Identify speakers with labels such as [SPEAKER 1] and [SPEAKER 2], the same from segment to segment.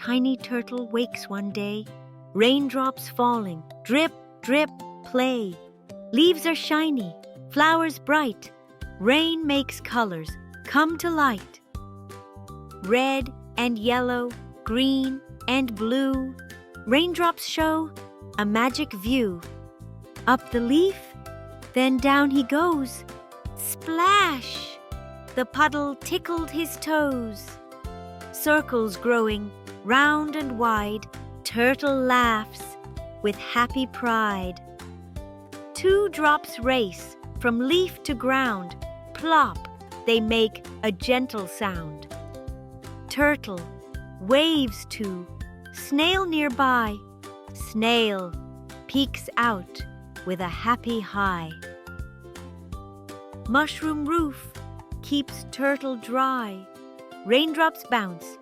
[SPEAKER 1] tiny turtle wakes one day. Raindrops falling, drip, drip, play. Leaves are shiny, flowers bright. Rain makes colors come to light. Red and yellow, green and blue. Raindrops show a magic view. Up the leaf, then down he goes. Splash! The puddle tickled his toes. Circles growing round and wide. Turtle laughs with happy pride. 2 drops race from leaf to ground. Plop, they make a gentle sound. Turtle waves to snail nearby. Snail peeks out with a happy hi. Mushroom roof keeps turtle dry. Raindrops bounce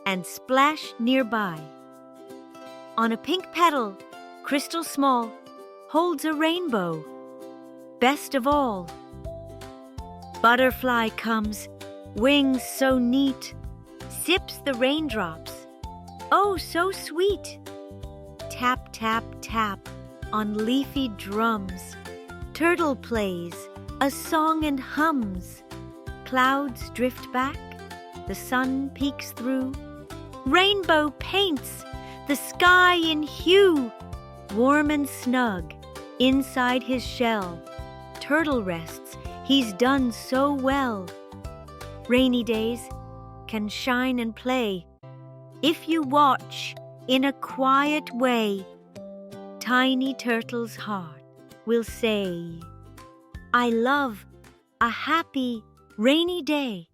[SPEAKER 1] and splash nearby. On a pink petal, crystal small, holds a rainbow. Best of all, butterfly comes, wings so neat, sips the raindrops, oh so sweet. Tap, tap, tap on leafy drums. Turtle plays a song and hums. Clouds drift back, the sun peeks through. Rainbow paints the sky in hue. Warm and snug inside his shell. Turtle rests, he's done so well. Rainy days can shine and play if you watch in a quiet way. Tiny turtle's heart will say, I love a happy rainy day.